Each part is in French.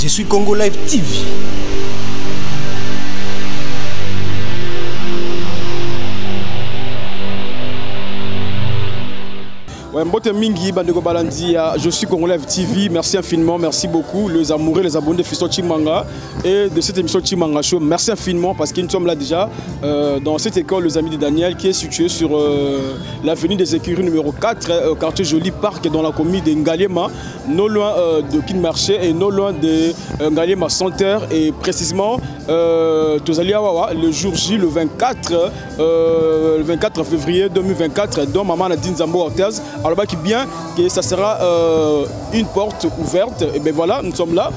Je suis Congo Live TV. Ouais, Mingi, Bandego Balandia, je suis Congo Live TV, merci infiniment, merci beaucoup, les amoureux, les abonnés de Fiston Chimanga et de cette émission Chimanga Show, merci infiniment parce que nous sommes là déjà dans cette école, les amis de Daniel, qui est située sur l'avenue des Écuries numéro 4, quartier Joli Parc, dans la commune de Ngaliema, non loin de Kinmarché et non loin de Ngaliema Center, et précisément le jour J, le 24 février 2024, dont Maman Nadine Zambo Ortez. Alors bah, qui bien que ça sera une porte ouverte. Et bien voilà, nous sommes là.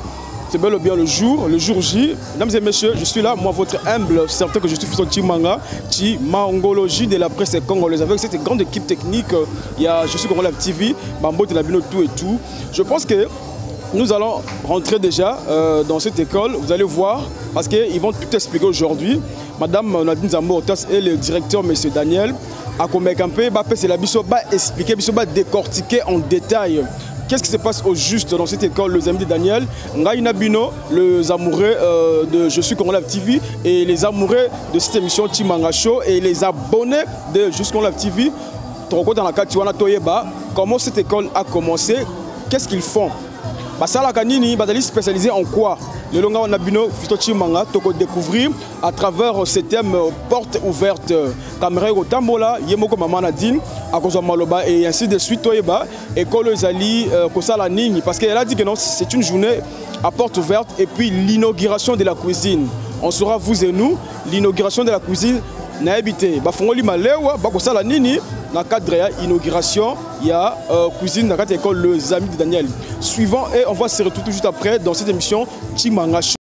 C'est bel et bien le jour J. Mesdames et messieurs, je suis là, moi votre humble, certain que je suis Fiston Chimanga, Chimangologie de la presse congolaise. Avec cette grande équipe technique, il y a Je suis Congo Live TV, Bambo de la Bino, tout et tout. Je pense que nous allons rentrer déjà dans cette école, vous allez voir, parce qu'ils vont tout expliquer aujourd'hui. Madame Nadine Zambo Ortez et le directeur, monsieur Daniel, à Komekampé, c'est la biso va expliquer, biso va décortiquer en détail qu'est-ce qui se passe au juste dans cette école, les amis de Daniel. Ngaïna Bino, les amoureux de Je suis Congo Live TV et les amoureux de cette émission Chimanga Show et les abonnés de Je suis Congo Live TV. Dans la Katiwana Toyeba, comment cette école a commencé, qu'est-ce qu'ils font? Ça la kanini, spécialisé en quoi? Le longa on a bino Fiston Chimanga, toko découvrir à travers ce thème porte ouverte. Caméra au tambola, yemoko Maman Nadine, à cause de Maloba et ainsi de suite toyeba. École Ezali, Kosala Nini, parce qu'elle a dit que non, c'est une journée à porte ouverte et puis l'inauguration de la cuisine. On sera vous et nous, l'inauguration de la cuisine. Nahabité, Bafongoli Malewa, Bakosala Nini, dans le cadre de l'inauguration, il y a cuisine dans l'école Les Amis de Daniel. Suivant, et on va se retrouver tout juste après dans cette émission Chimanga Show.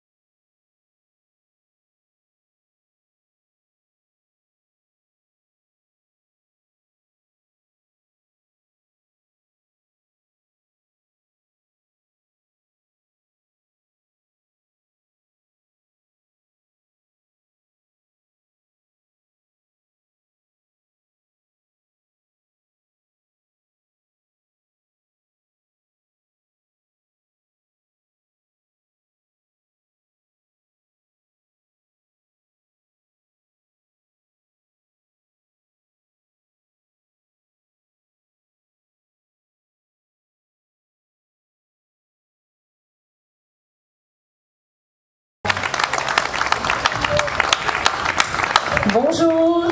Bonjour,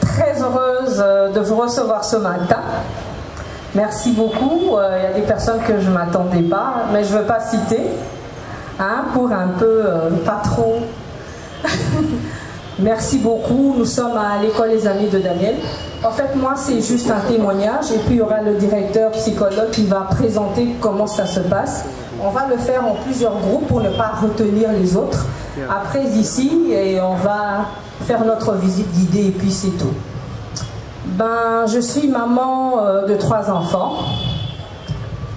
très heureuse de vous recevoir ce matin. Merci beaucoup. Il y a des personnes que je ne m'attendais pas, mais je ne veux pas citer, pour un peu pas trop. Merci beaucoup. Nous sommes à l'école Les Amis de Daniel. En fait, moi, c'est juste un témoignage et puis il y aura le directeur psychologue qui va présenter comment ça se passe. On va le faire en plusieurs groupes pour ne pas retenir les autres. Après ici, et on va faire notre visite guidée et puis c'est tout. Je suis maman de 3 enfants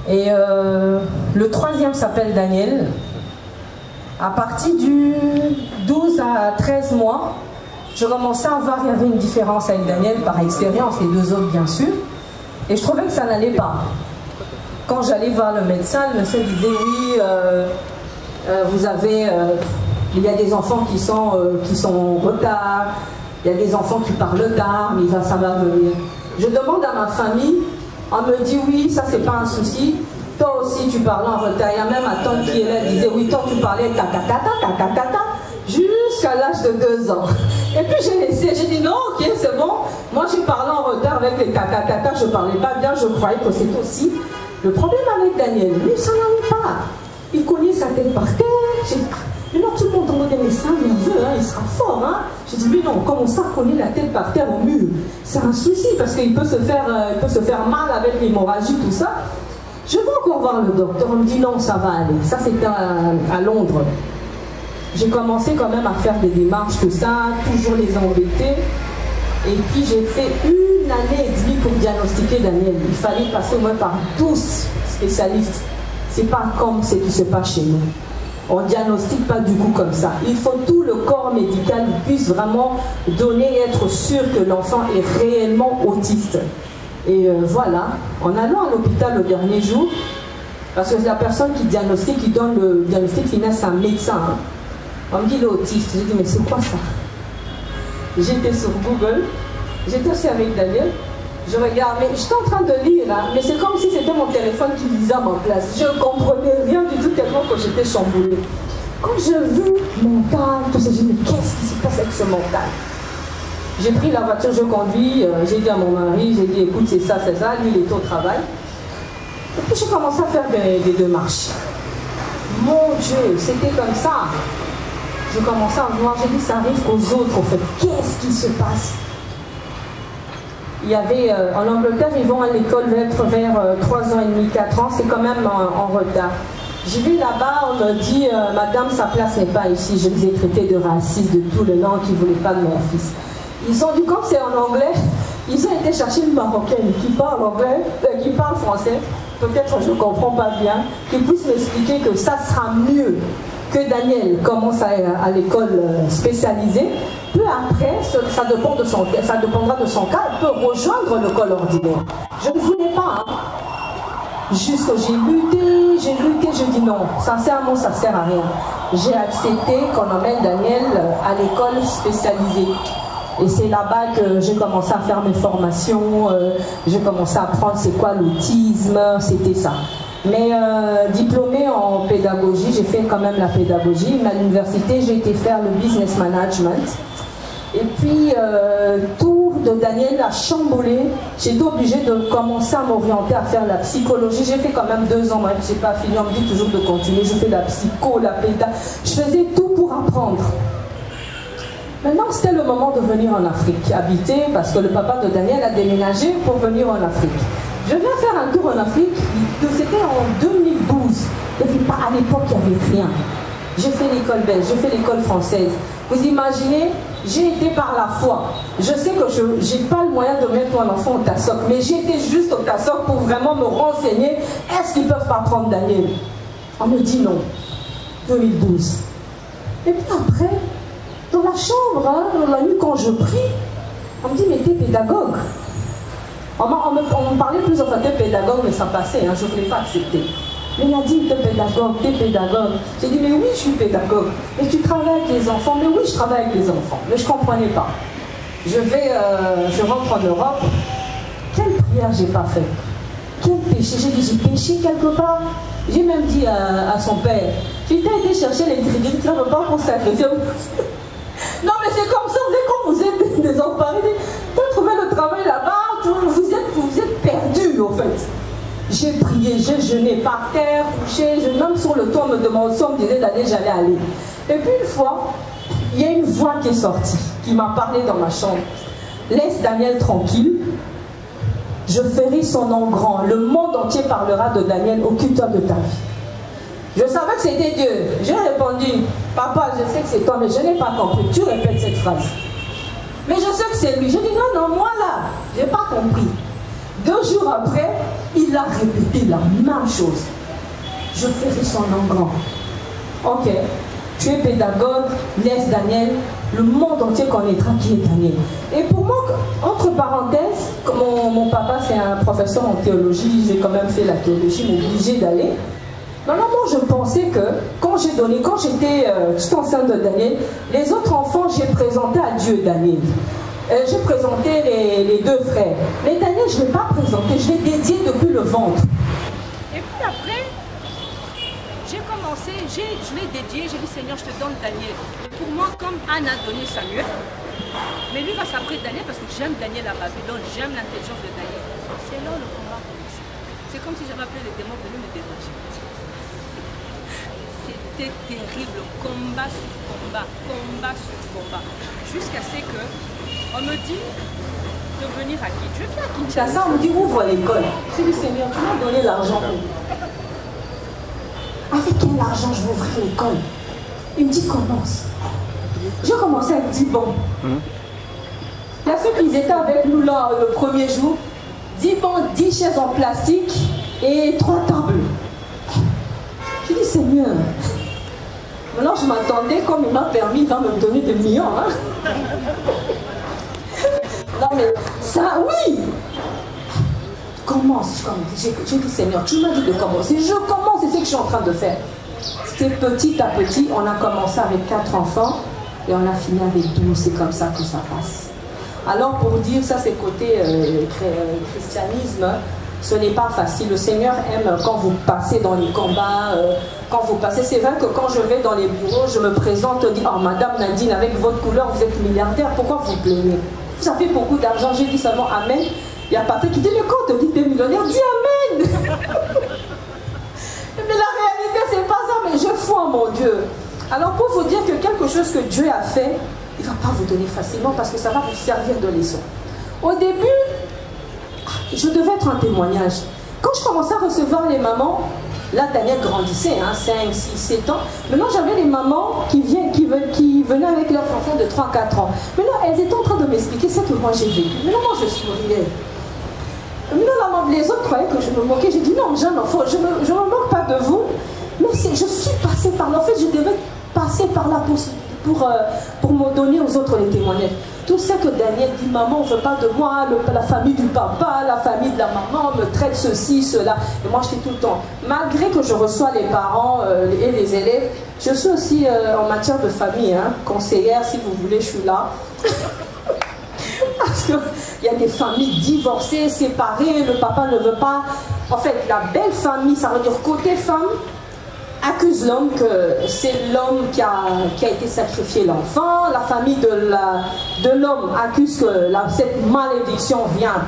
et le troisième s'appelle Daniel. À partir du 12 à 13 mois, je commençais à voir qu'il y avait une différence avec Daniel par expérience, les 2 autres bien sûr, et je trouvais que ça n'allait pas. Quand j'allais voir le médecin disait oui, vous avez... il y a des enfants qui sont en retard, il y a des enfants qui parlent tard, mais ça va venir. Je demande à ma famille, on me dit oui, ça c'est pas un souci, toi aussi tu parles en retard. Il y a même ma tante qui est là, disait oui, toi tu parlais ta, jusqu'à l'âge de 2 ans. Et puis j'ai laissé, j'ai dit non, ok, c'est bon, moi j'ai parlé en retard avec les ta, je parlais pas bien, je croyais que c'est aussi. Le problème avec Daniel, lui, ça n'allait pas. Il connaît sa tête par terre. Mais non, tout le monde me dit, mais ça, il veut, il sera fort. J'ai dit, mais non, comment ça connaît la tête par terre au mur? C'est un souci parce qu'il peut se faire mal avec l'hémorragie, tout ça. Je vais encore voir le docteur. On me dit, non, ça va aller. Ça, c'était à Londres. J'ai commencé quand même à faire des démarches, tout ça, toujours les embêter. Et puis, j'ai fait 1 année et demie pour diagnostiquer Daniel. Il fallait passer au moins par 12 spécialistes. C'est pas comme ce qui se passe chez nous. On ne diagnostique pas du coup comme ça. Il faut tout le corps médical puisse vraiment donner et être sûr que l'enfant est réellement autiste. Et voilà, en allant à l'hôpital le dernier jour, Parce que la personne qui diagnostique, qui donne le diagnostic final, c'est un médecin. Hein. On me dit l'autiste. J'ai dit, mais c'est quoi ça? J'étais sur Google, j'étais aussi avec Daniel. Je regarde, mais j'étais en train de lire, hein, mais c'est comme si c'était mon téléphone qui lisait à ma place. Je ne comprenais rien du tout tellement que j'étais chamboulée. Quand j'ai vu mental, tout ça, j'ai dit, mais qu'est-ce qui se passe avec ce mental? J'ai pris la voiture, je conduis, j'ai dit à mon mari, j'ai dit, écoute, c'est ça, lui, il est au travail. Et puis j'ai commencé à faire des démarches. Mon Dieu, c'était comme ça. Je commençais à voir, j'ai dit, ça arrive qu'aux autres, en fait. Qu'est-ce qui se passe? Il y avait, en Angleterre, ils vont à l'école vers 3 ans et demi, 4 ans, c'est quand même en retard. J'ai vu là-bas, on me dit, madame, sa place n'est pas ici. Je les ai traités de racistes, de tout le nom qui ne voulait pas de mon fils. Ils ont dit, comme c'est en anglais, ils ont été chercher une Marocaine qui parle anglais, qui parle français. Peut-être je ne comprends pas bien, qui puisse m'expliquer que ça sera mieux que Daniel commence à l'école spécialisée. Peu après, ça dépendra de son cas, elle peut rejoindre l'école ordinaire. Je ne voulais pas. Hein. Jusque j'ai lutté, j'ai dit non, sincèrement ça ne sert à rien. J'ai accepté qu'on emmène Daniel à l'école spécialisée. Et c'est là-bas que j'ai commencé à faire mes formations, j'ai commencé à apprendre c'est quoi l'autisme, c'était ça. Mais diplômée en pédagogie, j'ai fait quand même la pédagogie. Mais à l'université, j'ai été faire le business management. Et puis, tout de Daniel a chamboulé. J'ai été obligée de commencer à m'orienter à faire la psychologie. J'ai fait quand même 2 ans, moi, je n'ai pas fini. On me dit toujours de continuer. Je fais la psycho, la péda. Je faisais tout pour apprendre. Maintenant, c'était le moment de venir en Afrique, habiter, parce que le papa de Daniel a déménagé pour venir en Afrique. Je viens faire un tour en Afrique, c'était en 2012. Et puis, à l'époque, il n'y avait rien. J'ai fait l'école belge, j'ai fait l'école française. Vous imaginez, j'ai été par la foi. Je sais que je n'ai pas le moyen de mettre mon enfant au TASSOC, mais j'ai été juste au TASSOC pour vraiment me renseigner. Est-ce qu'ils ne peuvent pas prendre Daniel? On me dit non. 2012. Et puis après, dans la chambre, hein, la nuit quand je prie, on me dit, mais t'es pédagogue. On me parlait plus en fait de pédagogue, mais ça passait, hein, je ne voulais pas accepter. Mais il a dit, t'es pédagogue. J'ai dit, mais oui, je suis pédagogue. Et tu travailles avec les enfants? Mais oui, je travaille avec les enfants. Mais je ne comprenais pas. Je rentre en Europe. Quelle prière j'ai pas faite? Quel péché? J'ai dit, j'ai péché quelque part. J'ai même dit à son père, j'ai été chercher les ingrédients de repas pour sacrifier. Non, mais c'est comme ça, quand vous êtes désemparés, tu as trouvé le travail là-bas, vous êtes perdus, en fait. J'ai prié, j'ai jeûné par terre, couché, même sur le toit, on me demandait, on me disait d'aller, j'allais aller. Et puis une fois, il y a une voix qui est sortie, qui m'a parlé dans ma chambre. Laisse Daniel tranquille, je ferai son nom grand, le monde entier parlera de Daniel, occupe-toi de ta vie. Je savais que c'était Dieu. J'ai répondu, papa, je sais que c'est toi, mais je n'ai pas compris. Tu répètes cette phrase. Mais je sais que c'est lui. Je dis, non, moi là, je n'ai pas compris. 2 jours après, il a répété la même chose. Je ferai son nom grand. Ok, tu es pédagogue, laisse Daniel, le monde entier connaîtra qui est Daniel. Et pour moi, entre parenthèses, mon papa c'est un professeur en théologie, j'ai quand même fait la théologie, m'obligé d'aller. Normalement, je pensais que quand j'étais enceinte de Daniel, les autres enfants, j'ai présenté à Dieu Daniel. J'ai présenté les 2 frères. Mais Daniel, je ne l'ai pas présenté, je l'ai dédié depuis le ventre. Et puis après, j'ai commencé, je l'ai dédié, j'ai dit Seigneur, je te donne Daniel. Et pour moi, comme Anne a donné Samuel, mais lui va s'appeler Daniel parce que j'aime Daniel à Babylone, j'aime l'intelligence de Daniel. C'est là le combat. C'est comme si j'avais appelé les démons venus me déranger. C'était terrible, combat sur combat, combat sur combat. Jusqu'à ce que on me dit de venir à Kinshasa. Je viens à Kinshasa, on me dit ouvre l'école. Je dis Seigneur, tu m'as donné l'argent. Avec quel argent je vais ouvrir l'école? Il me dit commence. J'ai commencé à dire bon. Il y a ceux qui étaient avec nous là le premier jour. 10 bancs, 10 chaises en plastique et 3 tables. J'ai dit Seigneur. Maintenant, je m'attendais, comme il m'a permis, il va me donner des millions. Hein? Non, mais ça, oui! commence. J'ai dit, Seigneur, tu m'as dit de commencer. Je commence, c'est ce que je suis en train de faire. C'était petit à petit, on a commencé avec 4 enfants et on a fini avec 12. C'est comme ça que ça passe. Alors pour dire, ça c'est côté christianisme, ce n'est pas facile. Le Seigneur aime quand vous passez dans les combats, quand vous passez. C'est vrai que quand je vais dans les bureaux, je me présente, je dis, oh Madame Nadine, avec votre couleur, vous êtes milliardaire, pourquoi vous plaignez? Vous avez beaucoup d'argent, j'ai dit seulement Amen. Il y a Patrick qui dit, mais quand on dit t'es millionnaire, dis Amen. Mais la réalité, c'est pas ça, mais je foi en mon Dieu. Alors pour vous dire que quelque chose que Dieu a fait, il ne va pas vous donner facilement parce que ça va vous servir de leçon. Au début, je devais être un témoignage. Quand je commençais à recevoir les mamans, là Daniel grandissait, hein, 5, 6, 7 ans. Maintenant j'avais les mamans qui venaient avec leurs enfants de 3, 4 ans. Maintenant elles étaient en train de m'expliquer ce que moi j'ai vécu. Maintenant moi je souriais. Maintenant les autres croyaient que je me moquais. J'ai dit non, jeune enfant, je ne me moque pas de vous. Mais je suis passée par là. En fait, je devais passer par là pour me donner aux autres les témoignages. Tout ce que Daniel dit, maman, on ne veut pas de moi, la famille du papa, la famille de la maman me traite ceci, cela. Et moi, je dis tout le temps, malgré que je reçois les parents et les élèves, je suis aussi en matière de famille, hein, conseillère, si vous voulez, je suis là. Parce qu'il y a des familles divorcées, séparées, le papa ne veut pas. En fait, la belle famille, ça veut dire côté femme, accuse l'homme que c'est l'homme qui a été sacrifié l'enfant. La famille de l'homme accuse que cette malédiction vient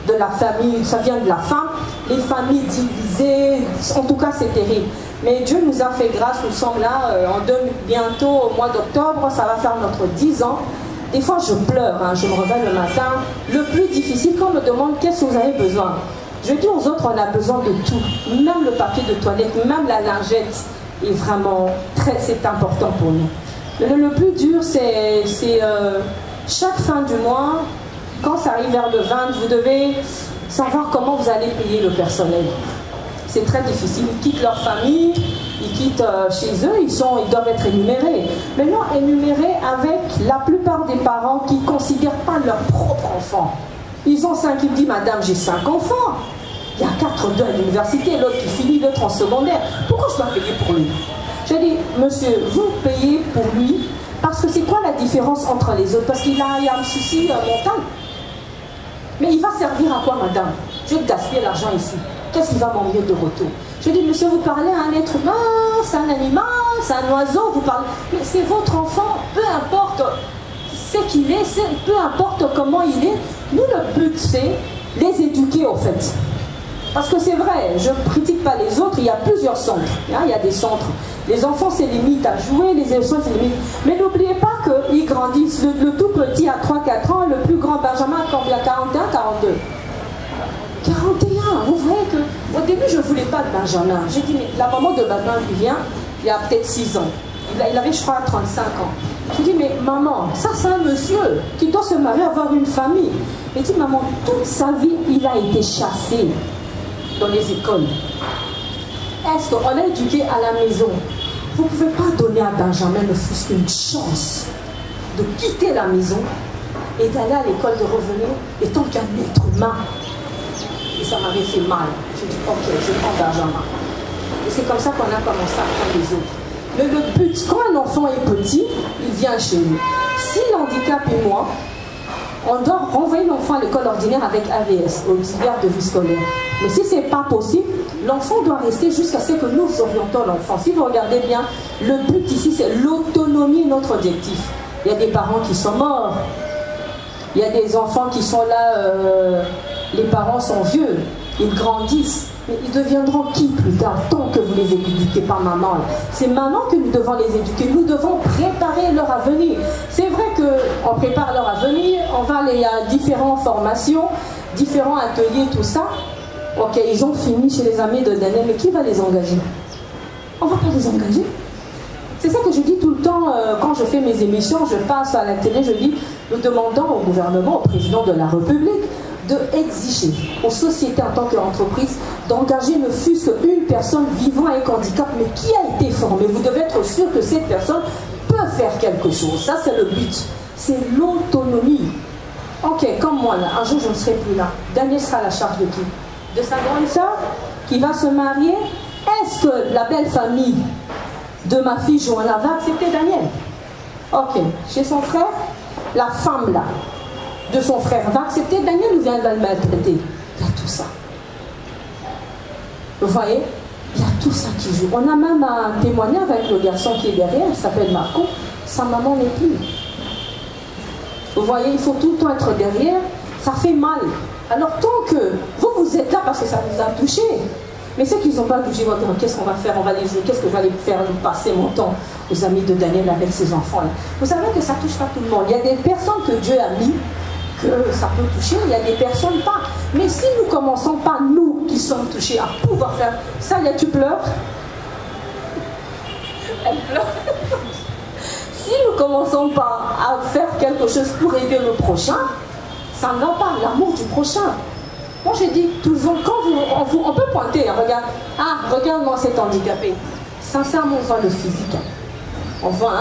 de la famille, ça vient de la femme. Les familles divisées, en tout cas c'est terrible. Mais Dieu nous a fait grâce, nous sommes là, bientôt au mois d'octobre, ça va faire notre 10 ans. Des fois je pleure, hein, je me réveille le matin. Le plus difficile, quand on me demande qu'est-ce que vous avez besoin, je dis aux autres, on a besoin de tout, même le papier de toilette, même la lingette est vraiment c'est important pour nous. Le plus dur, c'est chaque fin du mois, quand ça arrive vers le 20, vous devez savoir comment vous allez payer le personnel. C'est très difficile, ils quittent leur famille, ils quittent chez eux, ils doivent être énumérés. Maintenant, énumérés avec la plupart des parents qui ne considèrent pas leur propre enfant. Ils ont 5, ils me disent, madame, j'ai 5 enfants. Il y a 4 à l'université, l'autre qui finit, l'autre en secondaire. Pourquoi je dois payer pour lui? Je dis, monsieur, vous payez pour lui, parce que c'est quoi la différence entre les autres? Parce qu'il y a un souci mental. Mais il va servir à quoi, madame? Je vais gaspiller l'argent ici. Qu'est-ce qu'il va m'emmener de retour? Je dis, monsieur, vous parlez à un être humain, c'est un animal, c'est un oiseau, vous parlez. Mais c'est votre enfant, peu importe ce qu'il est, peu importe comment il est. Nous, le but, c'est les éduquer, en fait. Parce que c'est vrai, je ne critique pas les autres, il y a plusieurs centres. Hein, il y a des centres. Les enfants, c'est limite à jouer, les enfants, c'est limite. Mais n'oubliez pas qu'ils grandissent. Le tout petit a 3-4 ans, le plus grand Benjamin a combien? 41, 42. 41, vous voyez que au début, je ne voulais pas de Benjamin. J'ai dit, mais la maman de Benjamin qui vient, il y a peut-être 6 ans. Il avait, je crois, 35 ans. Je dis, mais maman, ça c'est un monsieur qui doit se marier, avoir une famille. Il dit, maman, toute sa vie, il a été chassé dans les écoles. Est-ce qu'on est éduqué à la maison? Vous ne pouvez pas donner à Benjamin ne fût-ce qu'une chance de quitter la maison et d'aller à l'école, de revenir, étant qu'un être humain. Et ça m'avait fait mal. J'ai dit, ok, je prends Benjamin. Et c'est comme ça qu'on a commencé à prendre les autres. Mais le but, quand un enfant est petit, il vient chez nous. Si l'handicap est moi, on doit renvoyer l'enfant à l'école ordinaire avec AVS, auxiliaire de vie scolaire. Mais si ce n'est pas possible, l'enfant doit rester jusqu'à ce que nous orientons l'enfant. Si vous regardez bien, le but ici, c'est l'autonomie, notre objectif. Il y a des parents qui sont morts. Il y a des enfants qui sont là, les parents sont vieux, ils grandissent. Mais ils deviendront qui plus tard, tant que vous ne les éduquez pas maman? C'est maintenant que nous devons les éduquer. Nous devons préparer leur avenir. C'est vrai qu'on prépare leur avenir, on va aller à différentes formations, différents ateliers, tout ça. Ok, ils ont fini chez les amis de Daniel, mais qui va les engager? On ne va pas les engager. C'est ça que je dis tout le temps quand je fais mes émissions, je passe à la télé, je dis, nous demandons au gouvernement, au président de la République, d'exiger aux sociétés en tant qu'entreprise d'engager ne fût-ce qu'une personne vivant avec handicap, mais qui a été formée. Vous devez être sûr que cette personne peut faire quelque chose. Ça, c'est le but. C'est l'autonomie. Ok, comme moi là, un jour je ne serai plus là. Daniel sera à la charge de qui? De sa grande sœur qui va se marier? Est-ce que la belle famille de ma fille Johanna va accepter Daniel? Ok, chez son frère, la femme là, de son frère, va accepter Daniel ou bien va le maltraiter? Il y a tout ça. Vous voyez? Il y a tout ça qui joue. On a même un témoignage avec le garçon qui est derrière, il s'appelle Marco. Sa maman n'est plus. Vous voyez, il faut tout le temps être derrière. Ça fait mal. Alors tant que vous êtes là parce que ça vous a touché. Mais ceux qui n'ont pas touché vont dire qu'est-ce qu'on va faire? On va les jouer. Qu'est-ce que je vais aller faire passer mon temps aux amis de Daniel avec ses enfants là? Vous savez que ça ne touche pas tout le monde. Il y a des personnes que Dieu a mis que ça peut toucher, il y a des personnes pas. Mais si nous ne commençons pas, nous qui sommes touchés, à pouvoir faire ça, là tu pleures. Elle pleure. Si nous ne commençons pas à faire quelque chose pour aider le prochain, ça ne va pas, l'amour du prochain. Moi je dis toujours, quand on peut pointer, regarde, regarde-moi cet handicapé. Sincèrement, on voit le physique. On voit,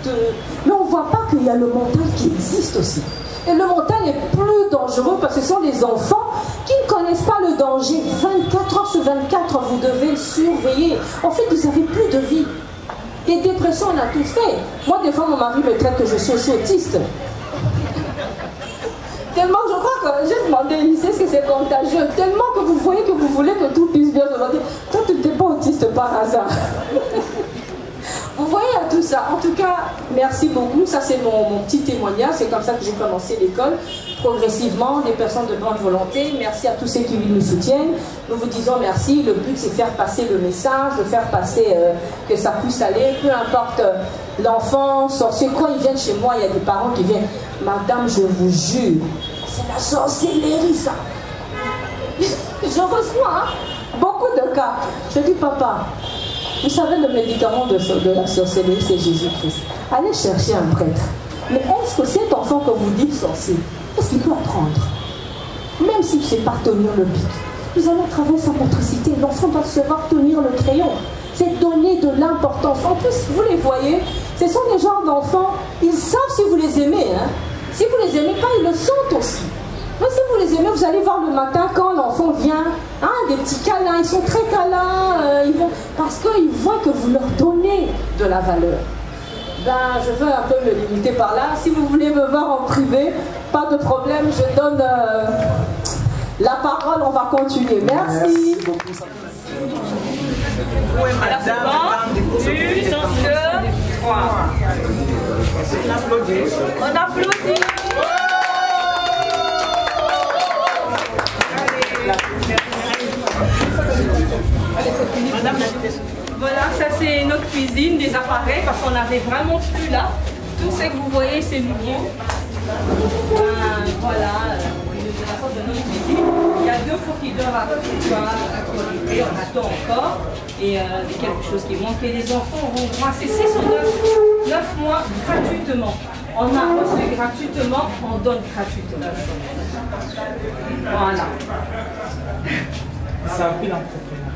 mais on ne voit pas qu'il y a le mental qui existe aussi. Et le mental est plus dangereux parce que ce sont des enfants qui ne connaissent pas le danger. 24 heures sur 24, vous devez surveiller. En fait, vous n'avez plus de vie. Des dépressions, on a tout fait. Moi, des fois, mon mari me traite que je suis aussi autiste. Tellement, je crois que j'ai demandé, il sait ce que c'est contagieux. Tellement que vous voyez que vous voulez que tout puisse bien se passer. Toi, tu n'étais pas autiste par hasard. Vous voyez à tout ça. En tout cas, merci beaucoup. Ça, c'est mon petit témoignage. C'est comme ça que j'ai commencé l'école. Progressivement, des personnes de bonne volonté. Merci à tous ceux qui nous soutiennent. Nous vous disons merci. Le but, c'est de faire passer le message, de faire passer que ça puisse aller. Peu importe l'enfant, sorcier, quand ils viennent chez moi, il y a des parents qui viennent. Madame, je vous jure, c'est la sorcellerie, ça. Je reçois beaucoup de cas. Je dis, papa, vous savez, le médicament de la sorcellerie, c'est Jésus-Christ. Allez chercher un prêtre. Mais est-ce que cet enfant que vous dites sorcier, est-ce qu'il peut apprendre? Même s'il ne sait pas tenir le bic, nous allons travailler sa motricité. L'enfant doit savoir tenir le crayon. C'est donner de l'importance. En plus, vous les voyez, ce sont des genres d'enfants, ils savent si vous les aimez. Hein. Si vous les aimez pas, ils le sentent aussi. Mais si vous les aimez, vous allez voir le matin quand l'enfant vient, des petits câlins, ils sont très câlins, parce qu'ils voient que vous leur donnez de la valeur. Ben, je veux un peu me limiter par là. Si vous voulez me voir en privé, pas de problème, je donne la parole, on va continuer. Merci. Oui, madame, plus en ce. On applaudit. On applaudit. Madame, voilà, ça c'est notre cuisine, des appareils, parce qu'on n'avait vraiment plus là. Tout ce que vous voyez, c'est nouveau. Voilà, de la sorte de notre cuisine. Il y a 2 fourquideurs à livrer, on attend encore. Et quelque chose qui manque. Et les enfants vont droit, c'est 6 ou 9 mois gratuitement. On a reçu gratuitement, on donne gratuitement. Voilà. Ça a pris l'entrepreneuriat.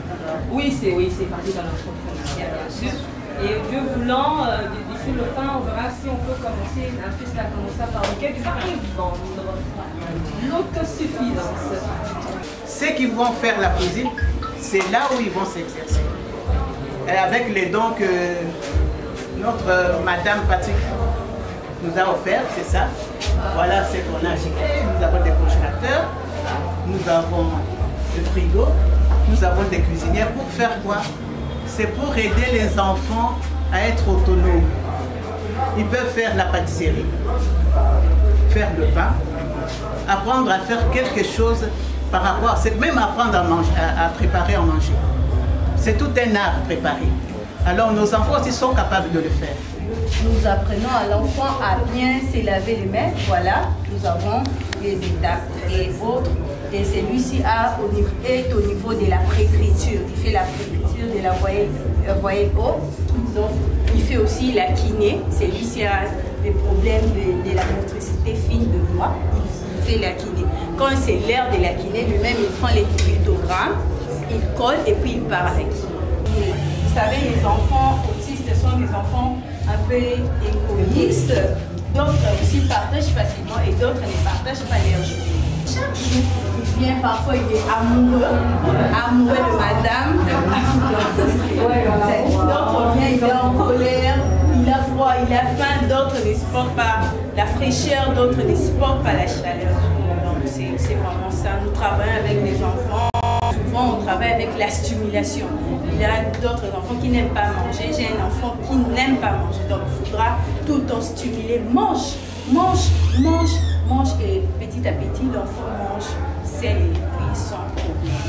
Oui, c'est parti dans l'entrepreneuriat, bien sûr. Et Dieu voulant, d'ici le temps, on verra si on peut commencer, un fils a commencé par lequel tu vas vendre l'autosuffisance. Ceux qui vont faire la cuisine, c'est là où ils vont s'exercer. Et avec les dons que notre Madame Patrick nous a offert, c'est ça. Voilà ce qu'on a acheté. Nous avons des congélateurs, nous avons le frigo, nous avons des cuisinières. Pour faire quoi? C'est pour aider les enfants à être autonomes. Ils peuvent faire la pâtisserie, faire le pain, apprendre à faire quelque chose par rapport, c'est même apprendre à, manger, à préparer à manger. C'est tout un art préparé. Alors nos enfants aussi sont capables de le faire. Nous apprenons à l'enfant à bien se laver les mains. Voilà, nous avons les étapes et autres. Et celui-ci est au niveau de la préécriture. Il fait la préécriture de la voyelle O. Donc, il fait aussi la kiné. Celui-ci a des problèmes de la motricité fine de doigts. Il fait la kiné. Quand c'est l'heure de la kiné, lui-même, il prend les pictogrammes, il colle et puis il part avec. Vous savez, les enfants autistes sont des enfants un peu égoïstes. D'autres aussi partagent facilement et d'autres ne partagent pas leur journée. Chaque jour, il vient, parfois il est amoureux de madame. D'autres viennent, il est en colère, il a froid, il a faim, d'autres ne supportent pas la fraîcheur, d'autres ne supportent pas la chaleur. Donc c'est vraiment ça. Nous travaillons avec les enfants. Souvent, on travaille avec la stimulation. Il y a d'autres enfants qui n'aiment pas manger. J'ai un enfant qui n'aime pas manger. Donc, il faudra tout le temps stimuler. Mange, mange, mange, mange. Et petit à petit, l'enfant mange seul et puis sans problème.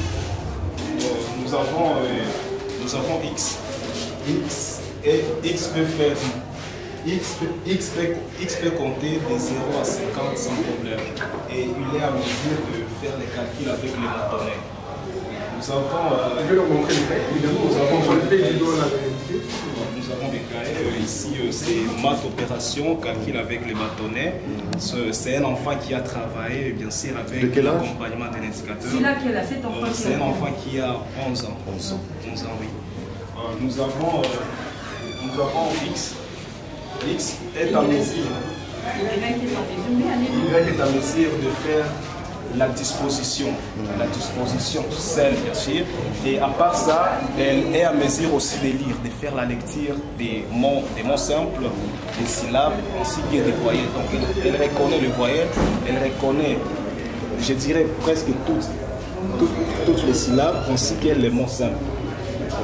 Nous avons X. X peut faire... X peut compter de 0 à 50 sans problème. Et il est à mesure de faire les calculs avec les bâtonnets. Nous avons... Je vais leur montrer les cahiers. Nous avons des cahiers. Ici, c'est maths opération, calcul avec les bâtonnets. C'est un enfant qui a travaillé, bien sûr, avec l'accompagnement de l'indicateur. C'est là qu'elle a cet enfant. C'est un enfant qui a 11 ans. 11 ans, oui. Nous avons X. X est à mesure. Y est à mesure de faire la disposition seule, bien sûr. Et à part ça, elle est à mesure aussi de lire, de faire la lecture des mots simples, des syllabes, ainsi que des voyelles. Donc elle reconnaît le voyelle, elle reconnaît, je dirais, presque toutes les syllabes, ainsi que les mots simples.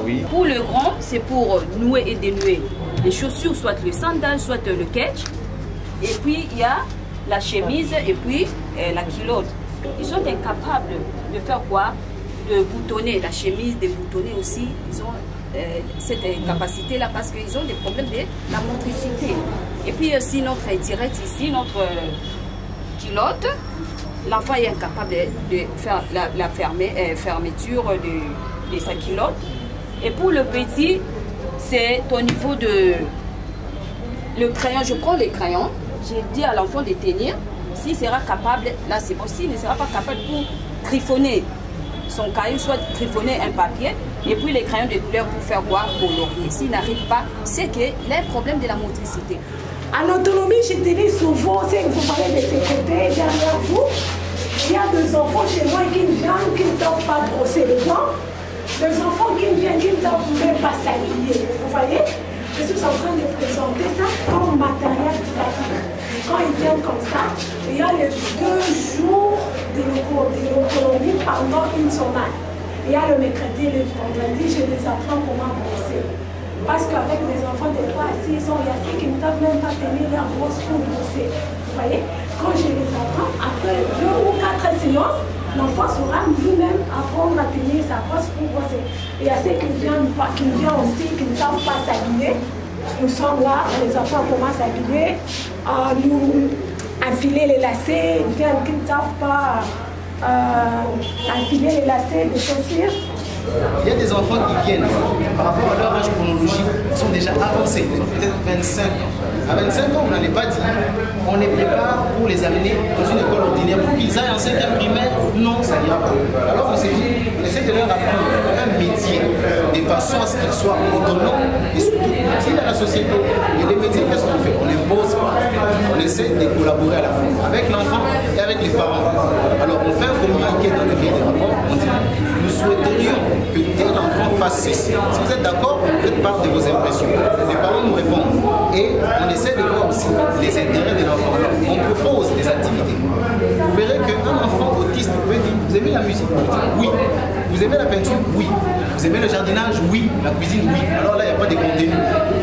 Oui. Pour le grand, c'est pour nouer et dénouer les chaussures, soit le sandal, soit le ketch. Et puis il y a la chemise et puis la culotte. Ils sont incapables de faire quoi? De boutonner la chemise, de boutonner aussi. Ils ont cette incapacité-là parce qu'ils ont des problèmes de la motricité. Et puis aussi notre direct ici, notre culotte, l'enfant est incapable de faire la fermeture de sa culotte. Et pour le petit, c'est au niveau de le crayon. Je prends les crayons, j'ai dit à l'enfant de tenir. S'il sera capable, là c'est bon. S'il ne sera pas capable pour griffonner son cahier, soit griffonner un papier, et puis les crayons de couleur pour faire quoi? Colorier. S'il n'arrive pas, c'est qu'il a un problème de la motricité. En autonomie, je te dis souvent, c'est que vous parlez de sécurité, derrière vous, il y a des enfants chez moi qui viennent, qui ne savent pas brosser les dents. Des enfants qui viennent, qui ne savent même pas s'habiller. Vous voyez? Je suis en train de présenter ça comme matériel didactique. Quand ils viennent comme ça, il y a les 2 jours de l'autonomie pendant une semaine. Il y a le mercredi et le vendredi, je les apprends comment brosser. Parce qu'avec des enfants de 3 à 6 ans, il y a ceux qui ne savent même pas tenir leur brosse pour brosser. Vous voyez? Quand je les apprends, après 2 ou 4 séances, l'enfant saura lui-même apprendre à tenir sa brosse pour brosser. Et il y a ceux qui viennent aussi, qui ne savent pas s'habiller. Nous sommes là, on les apprend comment s'habiller, nous enfiler les lacets, ils viennent qui ne savent pas enfiler les lacets des chaussures. Il y a des enfants qui viennent, par rapport à leur âge chronologique, ils sont déjà avancés, ils ont peut-être 25 ans. À 25 ans, vous n'en avez pas dit, on les prépare pour les amener dans une école ordinaire pour qu'ils aillent en 5e primaire. Non, ça n'ira pas. Alors on s'est dit, on essaie de leur apprendre un métier de façon à ce qu'ils soient autonomes et surtout utiles à la société. Et les métiers, qu'est-ce qu'on fait? On n'impose pas. On essaie de collaborer à la fois avec l'enfant et avec les parents. Alors on fait un communiqué dans le billet des rapports, on dit, nous souhaiterions que tel enfant fasse ceci. Si vous êtes d'accord, faites part de vos impressions. Les parents nous répondent. Et on essaie de voir aussi les intérêts de l'enfant. On propose des activités. Vous verrez qu'un enfant autiste peut dire, vous aimez la musique? Oui. Vous aimez la peinture? Oui. Vous aimez le jardinage? Oui. La cuisine? Oui. Alors là, il n'y a pas de contenu.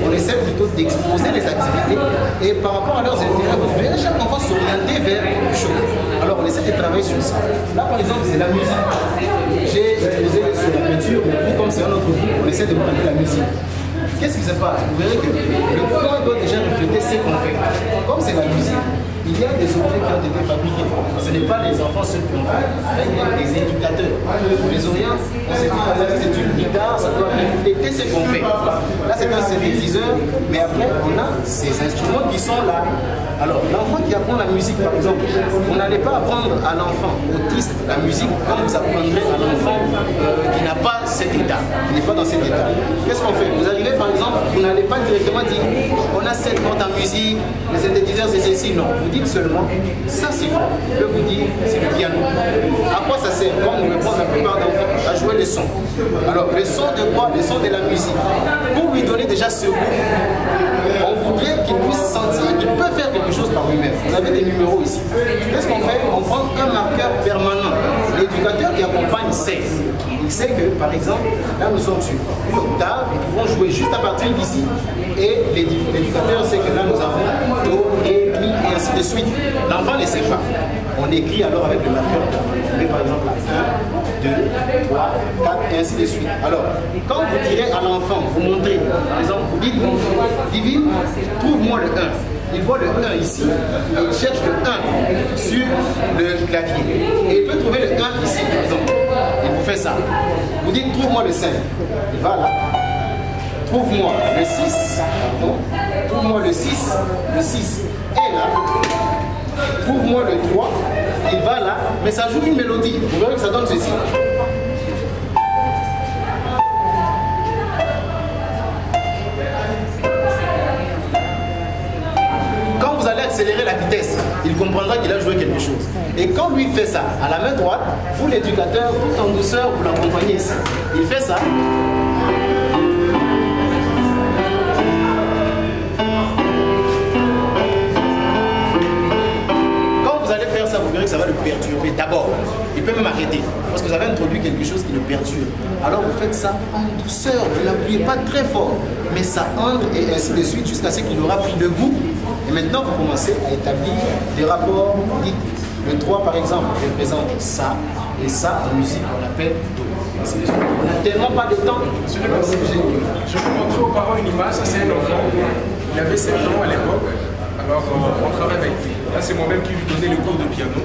On essaie plutôt d'exposer les activités et par rapport à leurs intérêts, vous verrez chaque enfant s'orienter vers quelque chose. Alors on essaie de travailler sur ça. Là par exemple, c'est la musique. J'ai exposé sur la peinture, mais comme c'est un autre groupe, on essaie de prendre la musique. Qu'est-ce qui se passe? Vous verrez que le point doit déjà refléter ce qu'on fait. Comme c'est la musique, il y a des objets qui ont été fabriqués. Ce n'est pas les enfants seuls qui ont fait, avec des éducateurs. Pour les Orients, on s'est dit que c'est une guitare, ça doit refléter ce qu'on fait. Là, c'est un synthétiseur, mais après, on a ces instruments qui sont là. Alors, l'enfant qui apprend la musique, par exemple, vous n'allez pas apprendre à l'enfant autiste la musique comme vous apprendrez à l'enfant qui n'a pas cet état. Il n'est pas dans cet état. Qu'est-ce qu'on fait? Vous arrivez par exemple, vous n'allez pas directement dire on a 7 notes en musique, les synthétiseurs c'est ceci. Non, vous dites seulement ça c'est quoi? Je peux vous dire c'est le piano. À quoi ça sert? Comme on répond la plupart d'enfants à jouer les sons. Alors le son de quoi? Le son de la musique. Pour lui donner déjà ce goût, on voudrait qu'il puisse sentir qu'il peut faire quelque chose par lui-même. Vous avez des numéros ici. Qu'est-ce qu'on fait? On prend un marqueur permanent. L'éducateur qui accompagne sait. Il sait que, par exemple, là nous sommes sur une octave, ils vont jouer juste à partir d'ici. Et l'éducateur sait que là nous avons Do, Ré, Mi, et ainsi de suite. L'enfant ne sait pas. On écrit alors avec le marqueur. On met par exemple 1, 2, 3, 4, et ainsi de suite. Alors, quand vous direz à l'enfant, vous montrez, par exemple, vous dites, Divine, trouve-moi le 1. Il voit le 1 ici, et il cherche le 1 sur le clavier. Et il peut trouver le 1 ici, par exemple. Il vous fait ça. Vous dites, trouve-moi le 5. Il va là. Trouve-moi le 6. Pardon. Trouve-moi le 6. Le 6 est là. Trouve-moi le 3. Il va là. Mais ça joue une mélodie. Vous verrez que ça donne ceci. Accélérer la vitesse, il comprendra qu'il a joué quelque chose. Et quand lui fait ça, à la main droite, vous l'éducateur, tout en douceur, vous l'accompagnez ici. Il fait ça. Quand vous allez faire ça, vous verrez que ça va le perturber d'abord. Il peut même arrêter, parce que vous avez introduit quelque chose qui le perturbe. Alors vous faites ça en douceur, vous n'appuyez pas très fort, mais ça entre et ainsi de suite jusqu'à ce qu'il aura pris de goût. Et maintenant, vous commencez à établir des rapports. Vous dites, le 3 par exemple représente ça, et ça en musique on appelle Do. On n'a tellement pas de temps. Je vais vous montrer aux parents une image. Ça, c'est un enfant. Il avait 7 ans à l'époque. Alors, on travaille avec lui. Là, c'est moi-même qui lui donnais le cours de piano.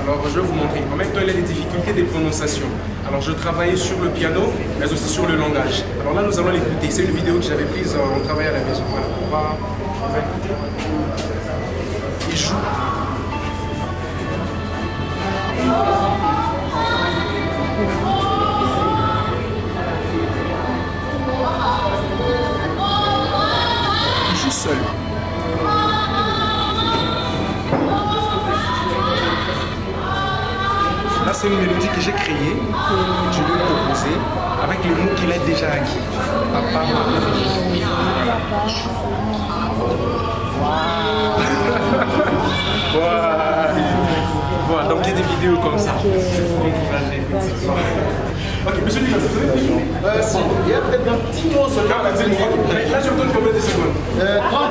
Alors, je vais vous montrer. En même temps, il a des difficultés de prononciation. Alors, je travaillais sur le piano, mais aussi sur le langage. Alors là, nous allons l'écouter. C'est une vidéo que j'avais prise en travaillant à la maison. Voilà. On va écouter. Il joue. Il joue seul. Là, c'est une mélodie que j'ai créée, que je lui ai proposée, avec les mots qu'il a déjà acquis. Papa, voilà, donc il y a des vidéos comme ça. C'est pour encourager effectivement. Ok, monsieur Nicolas, vous avez fini? Il y a peut-être un petit mot seulement. Là, je vous donne combien de secondes? 30.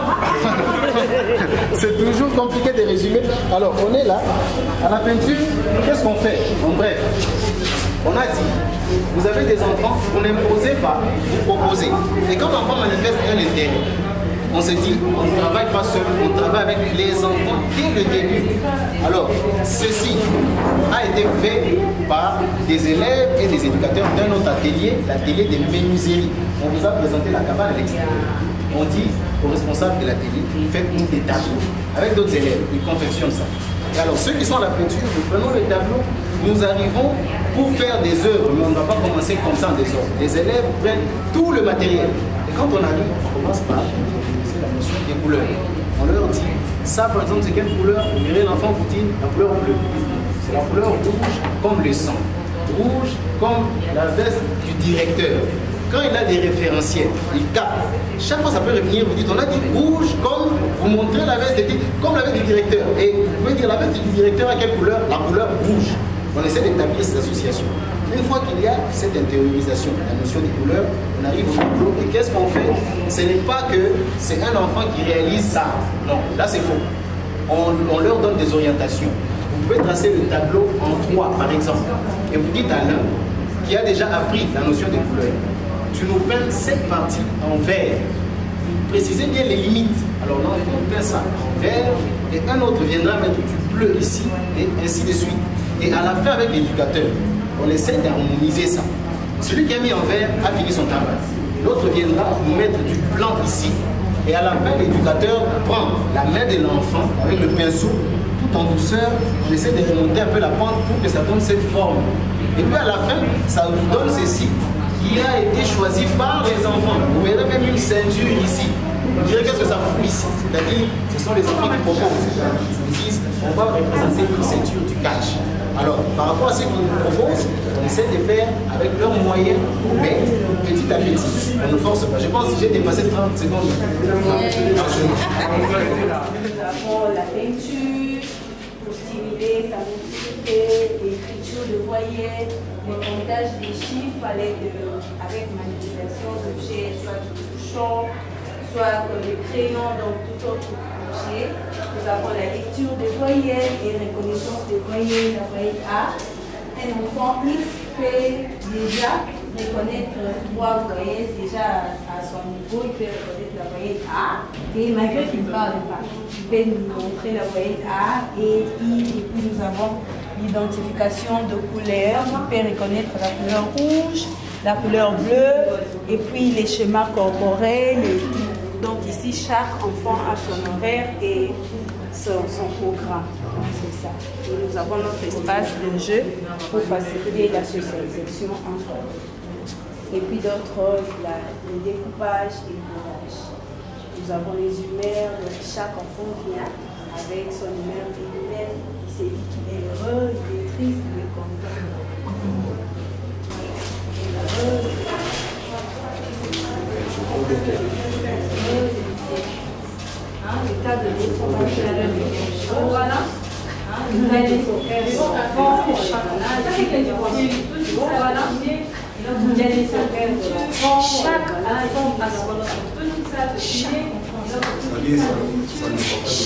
C'est toujours compliqué de résumer. Alors, on est là, à la peinture, qu'est-ce qu'on fait? En bref, on a dit, vous avez des enfants, vous n'imposez pas, vous proposez. Et quand l'enfant manifeste un intérêt, on se dit, on ne travaille pas seul, on travaille avec les enfants dès le début. Alors, ceci a été fait par des élèves et des éducateurs d'un autre atelier, l'atelier des menuiseries. On vous a présenté la cabane à l'extérieur. On dit au responsable de l'atelier, faites-nous des tableaux. Avec d'autres élèves, ils confectionnent ça. Et alors, ceux qui sont à la peinture, nous prenons les tableaux, nous arrivons pour faire des œuvres, mais on ne va pas commencer comme ça en désordre. Les élèves prennent tout le matériel. Et quand on arrive, on commence par la notion des couleurs. On leur dit, ça par exemple, c'est quelle couleur? Vous verrez l'enfant vous dit la couleur bleue. C'est la couleur rouge comme le sang. Rouge comme la veste du directeur. Quand il a des référentiels, il capte. Chaque fois ça peut revenir, vous dites, on a dit rouge comme, vous montrez la veste, comme la veste du directeur. Et vous pouvez dire la veste du directeur à quelle couleur? La couleur rouge. On essaie d'établir cette association. Une fois qu'il y a cette intériorisation, la notion des couleurs, on arrive au tableau. Et qu'est-ce qu'on fait? Ce n'est pas que c'est un enfant qui réalise ça. Non, là c'est faux. On leur donne des orientations. Vous pouvez tracer le tableau en 3 par exemple. Et vous dites à l'un qui a déjà appris la notion des couleurs, tu nous peins cette partie en vert. Vous précisez bien les limites. Alors l'enfant peint ça en vert et un autre viendra mettre du bleu ici et ainsi de suite. Et à la fin avec l'éducateur, on essaie d'harmoniser ça. Celui qui a mis en vert a fini son travail. L'autre viendra nous mettre du blanc ici. Et à la fin, l'éducateur prend la main de l'enfant avec le pinceau, tout en douceur. On essaie de remonter un peu la pente pour que ça donne cette forme. Et puis à la fin, ça vous donne ceci, qui a été choisi par les enfants. Vous verrez même une ceinture ici. On dirait qu'est-ce que ça fout ici. C'est-à-dire, ce sont les enfants qui proposent. Ils disent, on va représenter une ceinture du catch. Alors, par rapport à ce qu'on nous propose, on essaie de faire avec leurs moyens, mais petit à petit. On ne force pas. Je pense que j'ai dépassé 30 secondes. Nous avons la peinture pour stimuler sa motricité, l'écriture de voyelles, le comptage des chiffres avec manipulation d'objets, soit touchant, soit comme les crayons, donc tout autre objet. Nous avons la lecture des voyelles et reconnaissance des voyelles, la voyelle A. Un enfant X peut déjà reconnaître 3 voyelles, déjà à son niveau, il peut reconnaître la voyelle A. Et malgré qu'il ne parle pas, il peut nous montrer la voyelle A et I. Et puis nous avons l'identification de couleurs, il peut reconnaître la couleur rouge, la couleur bleue, et puis les schémas corporels. Donc ici, chaque enfant a son horaire et son programme. C'est ça. Et nous avons notre espace de jeu pour faciliter la socialisation entre eux. Et puis d'autres, le découpage et le collage. Nous avons les humeurs, chaque enfant vient avec son humeur et lui-même. C'est lui qui est heureux, il est triste, il est content. L'état de déformation. Voilà. Vous allez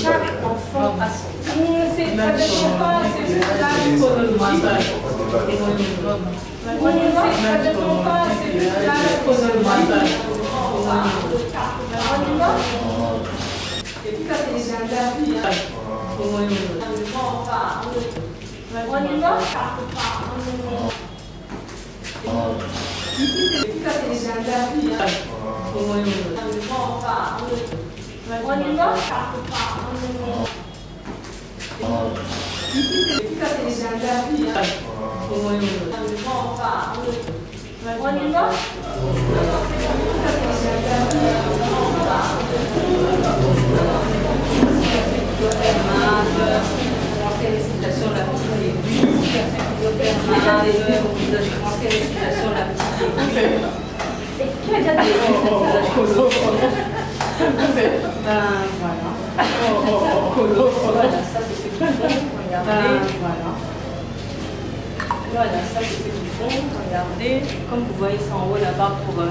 chaque enfant a son. C'est pas Voilà, ça c'est ce qu'ils font. Regardez, comme vous voyez ça en haut là-bas pour comme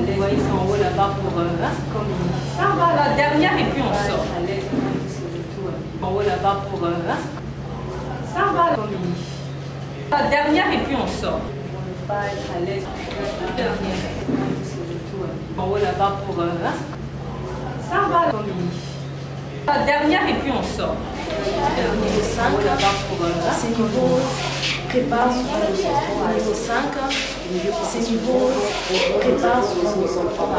vous voyez ça en haut là-bas pour comme ça va la dernière et puis on sort. En haut là-bas pour ça va comme la dernière et puis on sort. Pas être à l'aise. La dernière. En haut là-bas pour ça va comme la dernière et puis on sort. Niveau 5, c'est niveau prépare sur nos enfants à niveau 5, c'est niveau prépare sur nos enfants à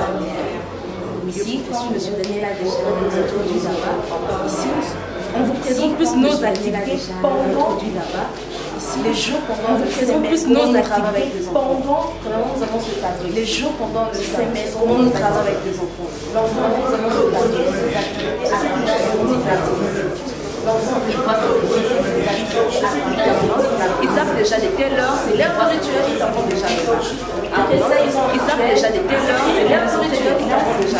ici, comme M. Daniel a déjà introduit là-bas, ici, on vous présente plus nos activités pendant ici, les jours pendant on vous présente plus nos activités pendant comment nous avons ce cadre. Les jours pendant le semestre, comment nous travaillons avec les enfants. L'enfant, nous avons ce cadre, ces activités, ils savent déjà de quelle heure, c'est leur nourriture, ils en font déjà. Après ça, ils savent déjà de quelle heure, c'est leur nourriture, ils en font déjà.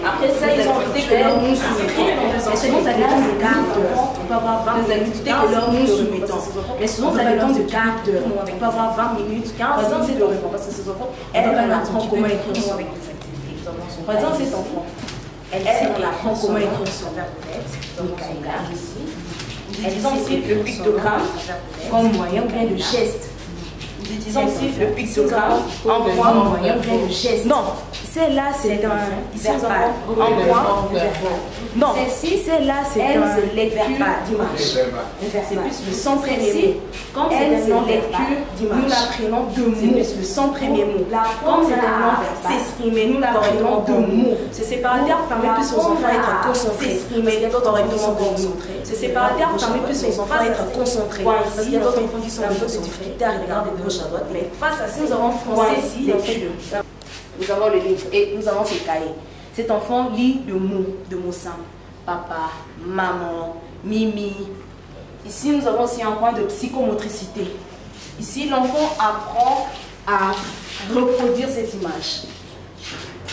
Après ça, ils ont activités que l'on nous soumettons. Mais sinon, ça dépend de quart d'heure. On peut avoir 20 activités que l'on nous soumettons. Mais sinon, ça dépend de quart d'heure. On peut avoir 20 minutes, 15 minutes de réponse. Parce que ces enfants, elles apprennent comment écrire avec des activités. Par exemple, cet enfant, elle apprend comment écrire son verbe d'être, ici. Elle sait le pictogramme comme moyen ou bien le geste. Nous utilisons aussi le pictogramme en point, en moyen, bien le geste. Non, celle-là, c'est un verbal. En point, verbal. Non, celle-là, c'est un lecture d'image. C'est plus le son premier mot. Comme c'est un non-lecture d'image, nous l'apprenons de mots. C'est plus le son premier mot. Comme c'est un non-verbal, s'exprimer, nous l'apprenons de mots. Ce séparateur permet plus aux enfants d'être concentrés. S'exprimer correctement concentrés. Ce séparateur permet plus aux enfants d'être concentrés. Parce qu'il y a d'autres enfants qui sont un peu de difficulté à regarder de gauche à droite. Mais face à ça, nous avons français ici, lecture. Nous avons le livre et nous avons ces cahiers. Cet enfant lit de mots simples. Papa, maman, Mimi. Ici, nous avons aussi un point de psychomotricité. Ici, l'enfant apprend à reproduire cette image.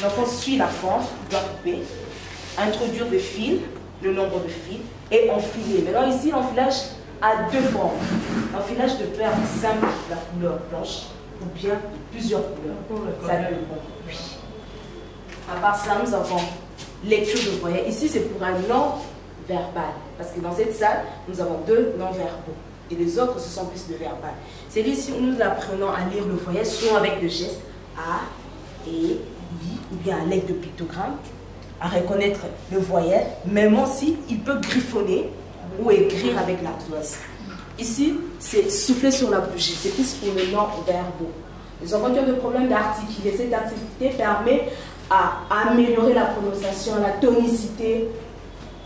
L'enfant suit la forme, doit couper, introduire des fils, le nombre de fils, et enfiler. Maintenant, ici, l'enfilage a deux formes. L'enfilage de perles simple, la couleur blanche, ou bien plusieurs couleurs. Ça dépend. Oui. À part ça, nous avons lecture de voyelles. Ici, c'est pour un non-verbal. Parce que dans cette salle, nous avons deux non-verbaux. Et les autres, ce sont plus de verbal. C'est ici où nous apprenons à lire le voyelle, soit avec le geste A, E, I, ou bien à l'aide de pictogramme, à reconnaître le voyelle, même aussi, il peut griffonner ou écrire avec la classe. Ici, c'est souffler sur la bougie. C'est plus pour les non-verbaux. Les enfants qui ont des problèmes d'articuler, cette activité permet à améliorer la prononciation, la tonicité.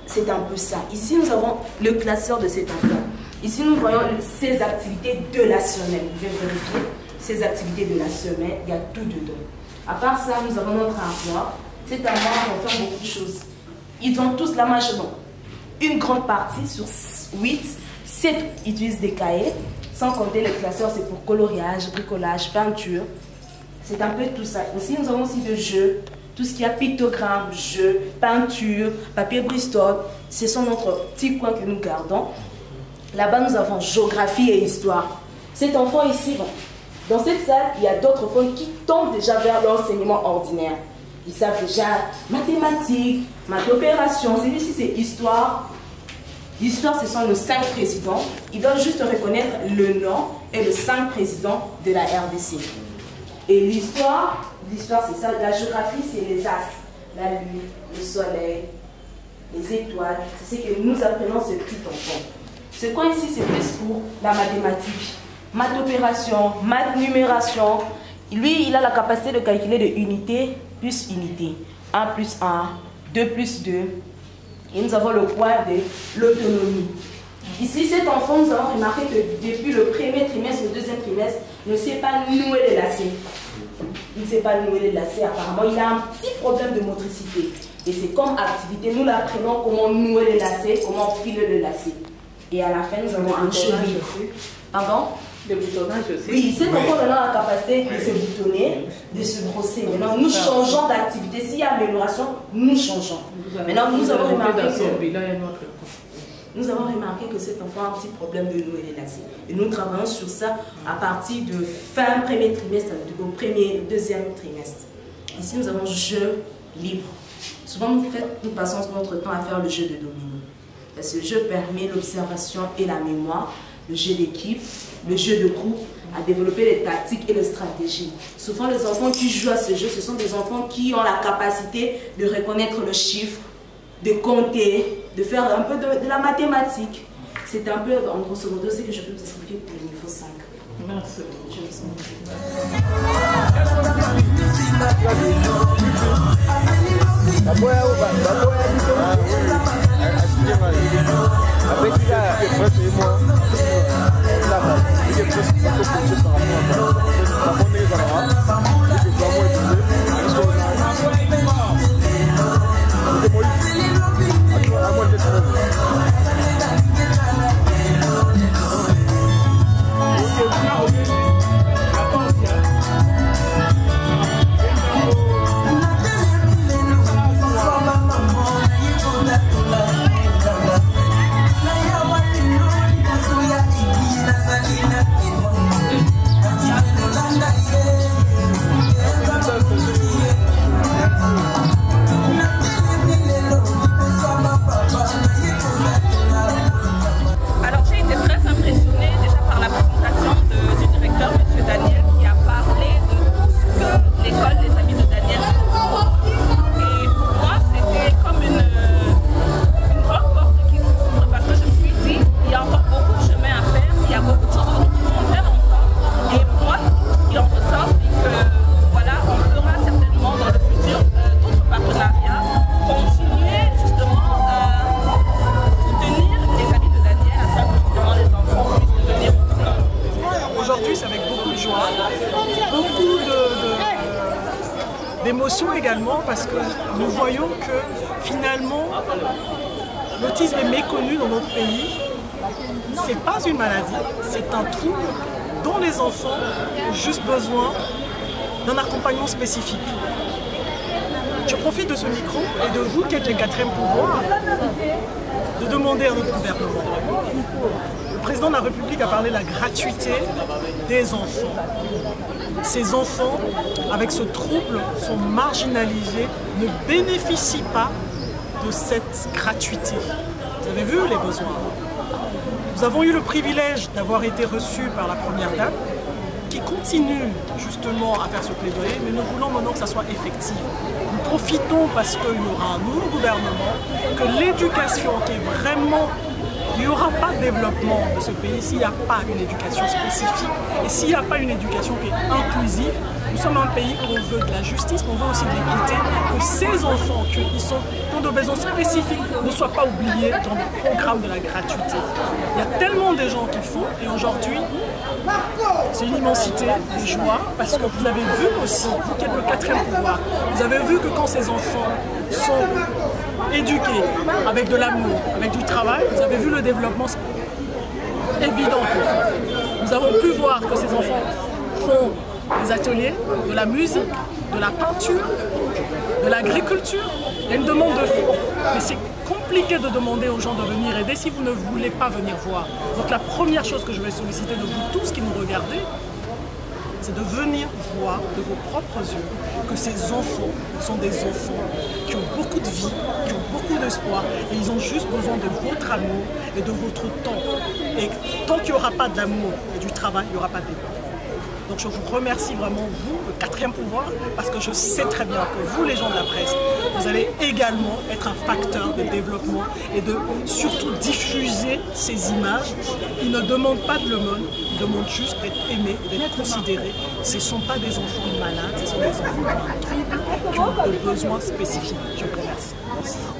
C'est un peu ça. Ici, nous avons le classeur de cet enfant. Ici, nous voyons ses activités de la semaine. Je vais vérifier ses activités de la semaine. Il y a tout dedans. À part ça, nous avons notre armoire. Cet armoire, on fait beaucoup de choses. Ils ont tous la main bon. Une grande partie sur 8, 7 utilisent des cahiers. Sans compter les classeurs, c'est pour coloriage, bricolage, peinture. C'est un peu tout ça. Ici, nous avons aussi des jeux. Tout ce qui est pictogramme, jeux, peinture, papier Bristol. Ce sont notre petit coin que nous gardons. Là-bas, nous avons géographie et histoire. Cet enfant ici, dans cette salle, il y a d'autres enfants qui tendent déjà vers l'enseignement ordinaire. Ils savent déjà mathématiques, maths opération. Celui-ci, c'est histoire. L'histoire, ce sont les 5 présidents. Ils doivent juste reconnaître le nom et les 5 présidents de la RDC. Et l'histoire, c'est ça. La géographie, c'est les astres, la lune, le soleil, les étoiles. C'est ce que nous apprenons ce petit enfant. Ce coin ici, c'est plus pour la mathématique. Maths opération, maths numération. Lui, il a la capacité de calculer de unité plus unité. 1 plus 1, 2 plus 2. Et nous avons le point de l'autonomie. Ici, cet enfant, nous avons remarqué que depuis le premier trimestre, le deuxième trimestre, ne sait pas nouer les lacets. Il ne sait pas nouer les lacets, apparemment. Il a un petit problème de motricité. Et c'est comme activité, nous l'apprenons comment nouer les lacets, comment filer le lacet. Et à la fin, nous avons un cheville. Pardon? Le boutonnage aussi. Oui, cet enfant maintenant a la capacité de se boutonner, de se brosser. Maintenant, nous changeons d'activité. S'il y a amélioration, nous changeons. Maintenant, nous avons remarqué que cet enfant a un petit problème de nouer les lacets. Et nous travaillons sur ça à partir de fin premier trimestre, au deuxième trimestre. Ici, nous avons jeu libre. Souvent, nous passons notre temps à faire le jeu de domino. Parce que le jeu permet l'observation et la mémoire, le jeu d'équipe, le jeu de groupe, à développer les tactiques et les stratégies. Souvent, les enfants qui jouent à ce jeu, ce sont des enfants qui ont la capacité de reconnaître le chiffre, de compter, de faire un peu de la mathématique. C'est un peu, en grosso modo, ce que je peux vous expliquer pour le niveau 5. Merci. Je vous en prie. L'émotion également parce que nous voyons que finalement l'autisme est méconnu dans notre pays. Ce n'est pas une maladie, c'est un trouble dont les enfants ont juste besoin d'un accompagnement spécifique. Je profite de ce micro et de vous qui êtes les 4e pouvoirs de demander à notre gouvernement. Le président de la République a parlé de la gratuité des enfants. Ces enfants, avec ce trouble, sont marginalisés, ne bénéficient pas de cette gratuité. Vous avez vu les besoins. Nous avons eu le privilège d'avoir été reçus par la première dame, qui continue justement à faire ce plaidoyer, mais nous voulons maintenant que ça soit effectif. Nous profitons parce qu'il y aura un nouveau gouvernement, que l'éducation qui est vraiment... Il n'y aura pas de développement de ce pays s'il n'y a pas une éducation spécifique et s'il n'y a pas une éducation qui est inclusive. Nous sommes un pays où on veut de la justice, mais on veut aussi de l'équité, que ces enfants qui ont des besoins spécifiques ne soient pas oubliés dans le programme de la gratuité. Il y a tellement de gens qui font et aujourd'hui, c'est une immensité, des joies, parce que vous avez vu aussi, vous qui êtes le 4e pouvoir, vous avez vu que quand ces enfants sont éduqués avec de l'amour, avec du travail, vous avez vu le développement évident. Nous avons pu voir que ces enfants font des ateliers, de la musique, de la peinture, de l'agriculture. Il y a une demande de fonds, mais c'est compliqué de demander aux gens de venir aider si vous ne voulez pas venir voir. Donc la première chose que je vais solliciter de vous tous qui nous regardez, c'est de venir voir de vos propres yeux que ces enfants sont des enfants qui ont beaucoup de vie, qui ont beaucoup d'espoir et ils ont juste besoin de votre amour et de votre temps. Et tant qu'il n'y aura pas de l'amour et du travail, il n'y aura pas de développement. Donc je vous remercie vraiment, vous, le 4e pouvoir, parce que je sais très bien que vous, les gens de la presse, vous allez également être un facteur de développement et de surtout diffuser ces images. Ils ne demandent pas de l'aumône, ils demandent juste d'être aimés et d'être considérés. Ce ne sont pas des enfants malades, ce sont des enfants qui ont des besoins spécifiques. Je vous remercie.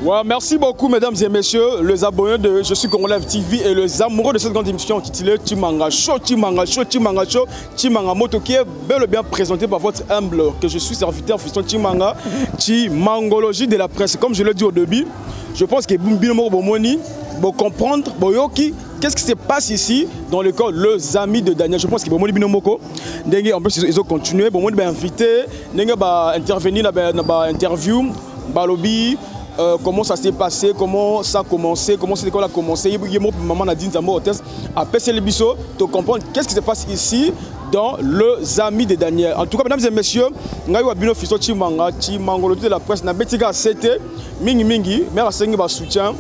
Ouais, merci beaucoup mesdames et messieurs, les abonnés de Je suis Congolais TV et les amoureux de cette grande émission intitulée Chimanga Show, Chimanga Show, Chimanga Show, Chimanga Moto, qui est bel et bien présenté par votre humble, que je suis serviteur fiston Chimanga, Chimangologie de la presse. Comme je l'ai dit au début, je pense que Bumbilmo Bomoni, pour comprendre, Boyoki, qu'est-ce qui se passe ici dans l'école Les Amis de Daniel. Je pense que Bomoni Binomoko, en plus ils ont continué, Bomoni va inviter, va intervenir dans l'interview, Balobi. Comment ça s'est passé, comment ça a commencé, comment cette école a commencé. Maman Nadine Zambo Hôtesse a passé les bisous pour comprendre qu'est-ce qui se passe ici dans Les Amis de Daniel. En tout cas, mesdames et messieurs, nous avons un fisto Chimanga, Chimangologie de la presse, na betika c'était mingi, mais à sengi ba soutien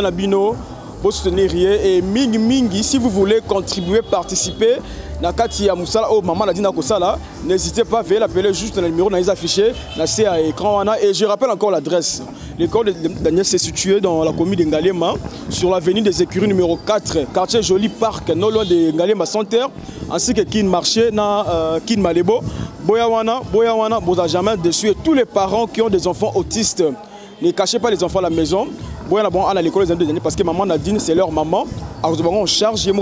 la bino, pour soutenir et mingi si vous voulez contribuer, participer. N'hésitez pas à l'appeler juste dans le numéro affiché à écran. Et je rappelle encore l'adresse. L'école de Daniel s'est située dans la commune de Ngalema, sur l'avenue des Écuries numéro 4, quartier Joli Parc, non loin de Ngalema Center, ainsi que Kin Marché, Kin Malebo, Boyawana, vous avez jamais dessus. Et tous les parents qui ont des enfants autistes, ne cachez pas les enfants à la maison. À l'école des Amis de Daniel parce que maman Nadine c'est leur maman. On charge et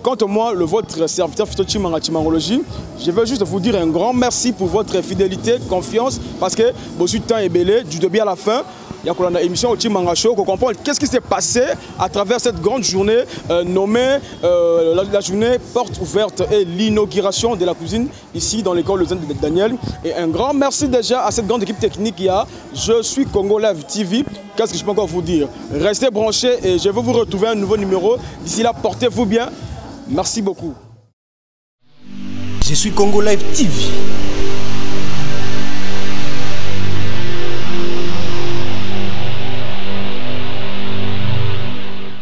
quant à moi, votre serviteur Fiston Chimanga Chimangologie, je veux juste vous dire un grand merci pour votre fidélité, confiance, parce que votre temps est belé du début à la fin. Il y a une émission au Chimanga Show pour comprendre qu'est-ce qui s'est passé à travers cette grande journée nommée la journée porte ouverte et l'inauguration de la cuisine ici dans l'école Les Amis de Daniel. Et un grand merci déjà à cette grande équipe technique qui a Je suis Congolais TV. Qu'est-ce que je peux encore vous dire? Restez branchés et je vais vous retrouver un nouveau numéro. D'ici là, portez-vous bien. Merci beaucoup. Je suis Congolais TV.